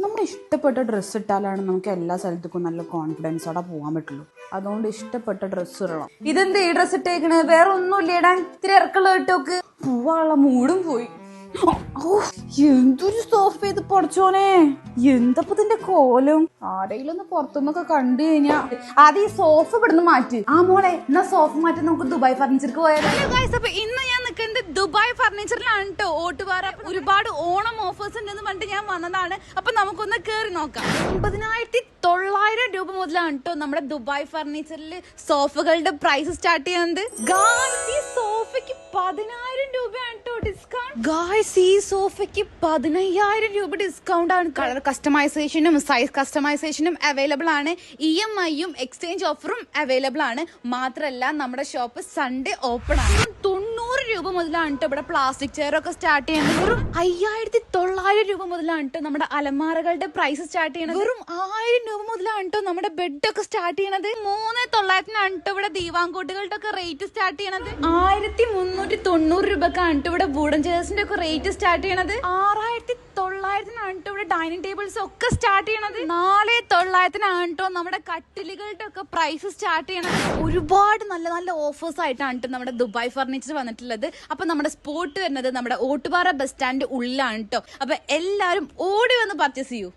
നമ്മുടെ ഇഷ്ടപ്പെട്ട ഡ്രസ്സ് ഇട്ടാലാണ് നമുക്ക് എല്ലാ സ്ഥലത്തേക്കും നല്ല കോൺഫിഡൻസോടെ പോകാൻ പറ്റുള്ളൂ. അതുകൊണ്ട് ഇഷ്ടപ്പെട്ട ഡ്രസ്സ് ഇടണം. ഇതെന്ത് ഈ ഡ്രസ്സ് ഇട്ടേക്കണ്? വേറെ ഒന്നുമില്ല ഇടാൻ. ഇത്തിരി ഇറക്കുള്ള ഇട്ടോക്ക്. പോവാനുള്ള മൂടും പോയി. എന്തൊരു സോഫ ഇത് പൊടച്ചോനെ, എന്തപ്പോ ഇതിന്റെ കോലം. ആരെങ്കിലും ഒന്ന് പുറത്തുനിന്നൊക്കെ കണ്ടു കഴിഞ്ഞാ അത് ഈ സോഫ ഇവിടുന്ന് മാറ്റി. ആ മോളെ, എന്നാ സോഫ മാറ്റി നമുക്ക് ദുബായ് ഫർണിച്ചർക്ക് പോയാലോ? അപ്പൊ ഇന്ന് ഞാൻ നിൽക്കുന്നത് ദുബായ് ഫർണിച്ചറിലാണ് കേട്ടോ. ഓട്ടുപാറ ഒരുപാട് ഓണം ഓഫേഴ്സ് ഉണ്ടെന്ന് പറഞ്ഞിട്ട് ഞാൻ വന്നതാണ്. അപ്പൊ നമുക്കൊന്ന് കേറി നോക്കാം. 9,900 രൂപ മുതലാണ് കേട്ടോ നമ്മുടെ ദുബായ് ഫർണിച്ചറിൽ സോഫകളുടെ പ്രൈസ് സ്റ്റാർട്ട് ചെയ്യുന്നത്. ഈ സോഫയ്ക്ക് 10,000 രൂപയാണ് കേട്ടോ ഡിസ്കൗണ്ട്. ഈ സോഫയ്ക്ക് 15,000 രൂപ ഡിസ്കൗണ്ട് ആണ്. കളർ കസ്റ്റമൈസേഷനും സൈസ് കസ്റ്റമൈസേഷനും അവൈലബിൾ ആണ്. EMI-യും എക്സ്ചേഞ്ച് ഓഫറും അവൈലബിൾ ആണ്. മാത്രല്ല നമ്മുടെ ഷോപ്പ് സൺഡേ ഓപ്പൺ ആണ്. 90 രൂപ മുതലാണ് കേട്ടോ ഇവിടെ പ്ലാസ്റ്റിക് ചെയർ ഒക്കെ സ്റ്റാർട്ട് ചെയ്യുന്നത്. വെറും 5,900 രൂപ മുതലാണ് കേട്ടോ നമ്മുടെ അലമാരകളുടെ പ്രൈസ് സ്റ്റാർട്ട് ചെയ്യുന്നത്. വെറും 1,000 രൂപ മുതലാണ് കേട്ടോ നമ്മുടെ ബെഡ് ഒക്കെ സ്റ്റാർട്ട് ചെയ്യണത്. 3,900 കേട്ടോ ഇവിടെ ദീവാങ്കോട്ടുകളുടെ ഒക്കെ റേറ്റ് സ്റ്റാർട്ട് ചെയ്യണത്. 1,390 രൂപക്കാണ് കേട്ടോ ഇവിടെ വുഡൻ ചെയർസിന്റെ ഒക്കെ റേറ്റ് സ്റ്റാർട്ട് ചെയ്യണത്. 6,900 കേട്ടോ ഇവിടെ ഡൈനിങ് ടേബിൾസ് ഒക്കെ സ്റ്റാർട്ട് ചെയ്യണത്. 4,900 കേട്ടോ നമ്മുടെ കട്ടിലുകളുടെ ഒക്കെ പ്രൈസ് സ്റ്റാർട്ട് ചെയ്യണത്. ഒരുപാട് നല്ല നല്ല ഓഫേഴ്സ് ആയിട്ടാണ് കേട്ടോ നമ്മുടെ ദുബായ് ഫർണിച്ചർ വന്നിട്ടുള്ളത്. അപ്പൊ നമ്മുടെ സ്പോട്ട് വരുന്നത് നമ്മുടെ ഓട്ടുപാറ ബസ് സ്റ്റാൻഡ് ഉള്ളിലാണ് കേട്ടോ. അപ്പൊ എല്ലാവരും ഓടി വന്ന് പർച്ചേസ് ചെയ്യൂ.